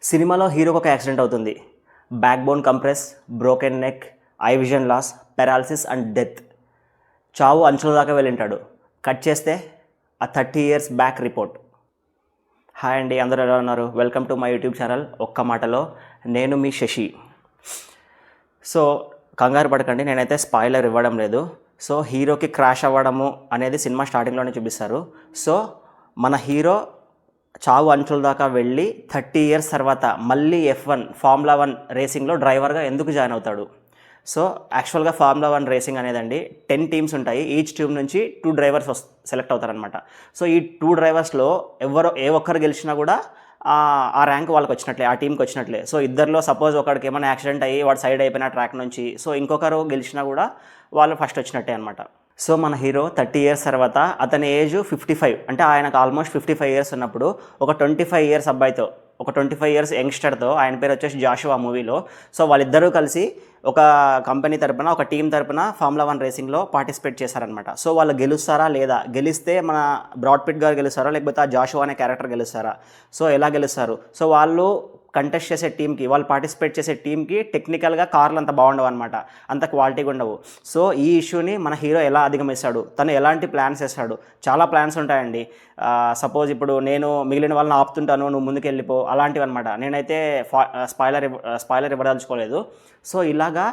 సినిమాలో హీరోకి ఒక యాక్సిడెంట్ అవుతుంది. Back bone compress, broken neck, eye vision loss, paralysis and death. చావు అంచుల దాకా వెళ్ళింటాడు. కట్ చేస్తే ఆ 30 years బ్యాక్ రిపోర్ట్. హాయ్ అండి, అందరూ ఎలా ఉన్నారు? Welcome to my YouTube channel ఒక్క మాటలో. నేను మీ శశి. సో కంగారు పడకండి, నేనైతే స్పాయిలర్ ఇవ్వడం లేదు. సో హీరోకి క్రాష్ అవ్వడము అనేది సినిమా స్టార్టింగ్లోనే చూపిస్తారు. సో మన హీరో చావు అంచుల దాకా వెళ్ళి 30 years తర్వాత మళ్ళీ F1 ఫార్ములా 1 రేసింగ్లో డ్రైవర్గా ఎందుకు జాయిన్ అవుతాడు? సో యాక్చువల్గా ఫార్ములా 1 రేసింగ్ అనేదండి 10 teams ఉంటాయి. ఈచ్ టీమ్ నుంచి 2 drivers సెలెక్ట్ అవుతారనమాట. సో ఈ 2 driversలో ఏ ఒక్కరు గెలిచినా కూడా ఆ ర్యాంక్ వాళ్ళకి వచ్చినట్లే, ఆ టీంకి వచ్చినట్లే. సో ఇద్దరిలో సపోజ్ ఒకడికి ఏమైనా యాక్సిడెంట్ అయ్యి వాడు సైడ్ అయిపోయిన ట్రాక్ నుంచి, సో ఇంకొకరు గెలిచినా కూడా వాళ్ళు ఫస్ట్ వచ్చినట్టే అనమాట. సో మన హీరో 30 years తర్వాత, అతని ఏజ్ 55, అంటే ఆయనకు ఆల్మోస్ట్ 55 years ఉన్నప్పుడు ఒక 25 years అబ్బాయితో, ఒక 25 years యంగ్స్టర్తో, ఆయన పేరు వచ్చేసి జాషువా మూవీలో. సో వాళ్ళిద్దరూ కలిసి ఒక కంపెనీ తరపున, ఒక టీం తరపున ఫార్ములా 1 రేసింగ్లో పార్టిసిపేట్ చేశారనమాట. సో వాళ్ళు గెలుస్తారా లేదా, గెలిస్తే మన బ్రాడ్ పిట్ గారు గెలుస్తారా, లేకపోతే ఆ జాషువా అనే క్యారెక్టర్ గెలుస్తారా, సో ఎలా గెలుస్తారు? సో వాళ్ళు కంటెస్ట్ చేసే టీంకి, వాళ్ళు పార్టిసిపేట్ చేసే టీంకి టెక్నికల్గా కార్లు అంత బాగుండవు అనమాట, అంత క్వాలిటీగా ఉండవు. సో ఈ ఇష్యూని మన హీరో ఎలా అధిగమిస్తాడు, తను ఎలాంటి ప్లాన్స్ వేస్తాడు? చాలా ప్లాన్స్ ఉంటాయండి. సపోజ్ ఇప్పుడు నేను మిగిలిన వాళ్ళని ఆపుతుంటాను, నువ్వు ముందుకు వెళ్ళిపో, అలాంటివి అనమాట. నేనైతే స్పాయిలర్ ఇవ్వదలుచుకోలేదు. సో ఇలాగా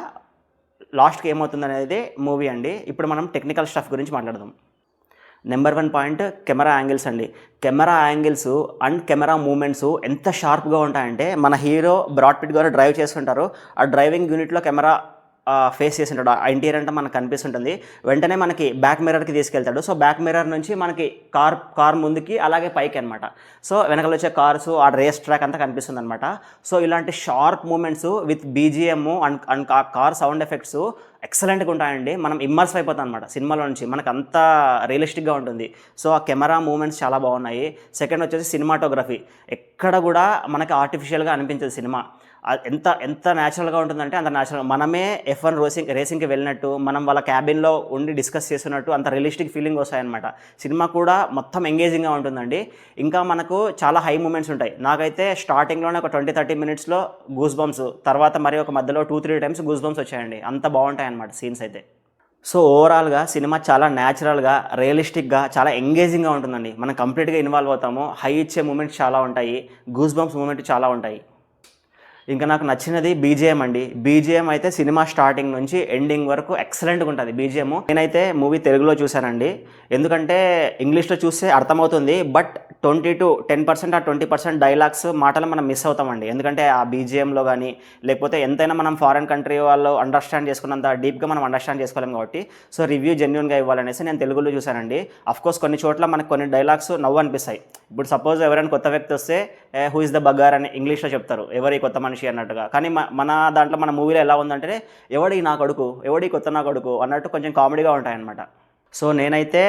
లాస్ట్కి ఏమవుతుంది అనేది మూవీ అండి. ఇప్పుడు మనం టెక్నికల్ స్టఫ్ గురించి మాట్లాడదాం. నెంబర్ 1 పాయింట్ కెమెరా యాంగిల్స్ అండి. Camera angles and camera movements ఎంత షార్ప్గా ఉంటాయంటే, మన హీరో బ్రాడ్ పిట్ గారు డ్రైవ్ చేస్తుంటారు, ఆ డ్రైవింగ్ యూనిట్లో కెమెరా ఫేస్ చేసి ఉంటాడు. ఆ ఇంటీరియర్ అంతా మనకు కనిపిస్తుంటుంది. వెంటనే మనకి బ్యాక్ మిర్రర్కి తీసుకెళ్తాడు. సో బ్యాక్ మిర్రర్ నుంచి మనకి కార్ ముందుకి, అలాగే పైకి అనమాట. సో వెనకాల వచ్చే కార్స్, ఆ రేస్ ట్రాక్ అంతా కనిపిస్తుంది అనమాట. సో ఇలాంటి sharp movements with BGM and car sound effects ఎక్సలెంట్గా ఉంటాయండి. మనం ఇమ్మర్స్ అయిపోతాం అనమాట సినిమాలో నుంచి, మనకు అంత రియలిస్టిక్గా ఉంటుంది. సో ఆ కెమెరా మూమెంట్స్ చాలా బాగున్నాయి. సెకండ్ వచ్చేసి సినిమాటోగ్రఫీ. ఎక్కడ కూడా మనకి ఆర్టిఫిషియల్గా అనిపించదు సినిమా. ఎంత న్యాచురల్గా ఉంటుందంటే అంత న్యాచురల్. మనమే F1 రేసింగ్కి వెళ్ళినట్టు, మనం వాళ్ళ క్యాబిన్లో ఉండి డిస్కస్ చేస్తున్నట్టు అంత రియలిస్టిక్ ఫీలింగ్ వస్తాయన్నమాట. సినిమా కూడా మొత్తం ఎంగేజింగ్గా ఉంటుందండి. ఇంకా మనకు చాలా హై మూమెంట్స్ ఉంటాయి. నాకైతే స్టార్టింగ్లోనే ఒక 20-30 minutesలో గూస్ బంప్స్, తర్వాత మరి ఒక మధ్యలో 2-3 times గూస్ బంప్స్ వచ్చాయండి. అంత బాగుంటాయి అన్నమాట సీన్స్ అయితే. సో ఓవరాల్గా సినిమా చాలా న్యాచురల్గా, రియలిస్టిక్గా, చాలా ఎంగేజింగ్గా ఉంటుందండి. మనం కంప్లీట్గా ఇన్వాల్వ్ అవుతాము. హై ఇచ్చే మూమెంట్స్ చాలా ఉంటాయి, గూస్ బంప్స్ మూమెంట్ చాలా ఉంటాయి. ఇంకా నాకు నచ్చినది బీజిఎం అండి. బీజిఎం అయితే సినిమా స్టార్టింగ్ నుంచి ఎండింగ్ వరకు ఎక్సలెంట్గా ఉంటుంది బీజిఎం. నేనైతే మూవీ తెలుగులో చూశానండి, ఎందుకంటే ఇంగ్లీష్లో చూస్తే అర్థమవుతుంది, బట్ 10% ఆ 20% డైలాగ్స్, మాటలు మనం మిస్ అవుతామండి. ఎందుకంటే ఆ బీజిఎంలో కానీ, లేకపోతే ఎంతైనా మనం ఫారెన్ కంట్రీ వాళ్ళు అండర్స్టాండ్ చేసుకున్నంత డీప్గా మనం అండర్స్టాండ్ చేసుకోలేం కాబట్టి, సో రివ్యూ జెన్యూన్గా ఇవ్వాలనేసి నేను తెలుగులో చూశానండి. అఫ్కోర్స్ కొన్ని చోట్ల మనకు కొన్ని డైలాగ్స్ నవ్వు అనిపిస్తాయి. ఇప్పుడు సపోజ్ ఎవరైనా కొత్త వ్యక్తి వస్తే హూ ఇస్ ద బగ్గార్ అని ఇంగ్లీష్లో చెప్తారు, ఎవరి కొత్త మనిషి అన్నట్టుగా. కానీ మన దాంట్లో, మన మూవీలో ఎలా ఉందంటే, ఎవడి నా కొడుకు, ఎవడి కొత్త నా కొడుకు అన్నట్టు కొంచెం కామెడీగా ఉంటాయన్నమాట. సో నేనైతే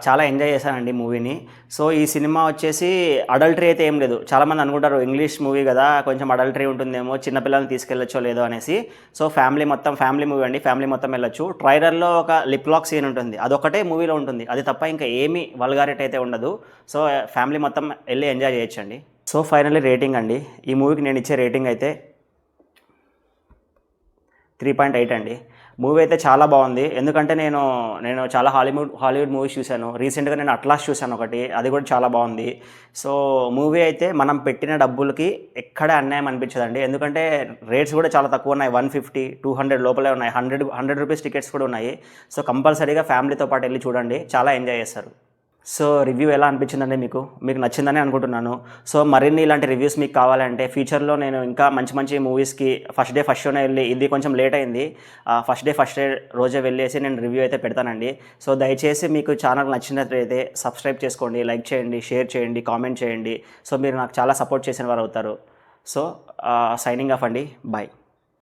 చాలా ఎంజాయ్ చేశానండి మూవీని. సో ఈ సినిమా వచ్చేసి అడల్టరీ అయితే ఏం లేదు. చాలామంది అనుకుంటారు ఇంగ్లీష్ మూవీ కదా, కొంచెం అడల్టరీ ఉంటుందేమో, చిన్నపిల్లల్ని తీసుకెళ్ళొచ్చో లేదో అనేసి. సో ఫ్యామిలీ మూవీ అండి, ఫ్యామిలీ మొత్తం వెళ్ళొచ్చు. ట్రైలర్లో ఒక లిప్ లాక్ సీన్ ఉంటుంది, అదొకటే మూవీలో ఉంటుంది, అది తప్ప ఇంకా ఏమీ వల్గారిటీ అయితే ఉండదు. సో ఫ్యామిలీ మొత్తం వెళ్ళి ఎంజాయ్ చేయొచ్చండి. సో ఫైనల్లీ రేటింగ్ అండి. ఈ మూవీకి నేను ఇచ్చే రేటింగ్ అయితే 3.8 అండి. మూవీ అయితే చాలా బాగుంది. ఎందుకంటే నేను చాలా హాలీవుడ్ మూవీస్ చూశాను. రీసెంట్గా నేను అట్లాస్ చూశాను ఒకటి, అది కూడా చాలా బాగుంది. సో మూవీ అయితే మనం పెట్టిన డబ్బులకి ఎక్కడే అన్యాయం అనిపించదండి. ఎందుకంటే రేట్స్ కూడా చాలా తక్కువ ఉన్నాయి, 150-200 లోపలే ఉన్నాయి. 100 రూపీస్ టికెట్స్ కూడా ఉన్నాయి. సో కంపల్సరీగా ఫ్యామిలీతో పాటు వెళ్ళి చూడండి, చాలా ఎంజాయ్ చేస్తారు. సో రివ్యూ ఎలా అనిపించిందండి మీకు నచ్చిందని అనుకుంటున్నాను. సో మరిన్ని ఇలాంటి రివ్యూస్ మీకు కావాలంటే ఫ్యూచర్లో నేను ఇంకా మంచి మూవీస్కి ఫస్ట్ డే ఫస్ట్ షోనే వెళ్ళి, ఇది కొంచెం లేట్ అయింది, ఫస్ట్ డే రోజే వెళ్ళేసి నేను రివ్యూ అయితే పెడతానండి. సో దయచేసి మీకు ఛానల్ నచ్చినట్లయితే సబ్స్క్రైబ్ చేసుకోండి, లైక్ చేయండి, షేర్ చేయండి, కామెంట్ చేయండి. సో మీరు నాకు చాలా సపోర్ట్ చేసిన వారు అవుతారు. సో సైనింగ్ ఆఫ్ అండి, బాయ్.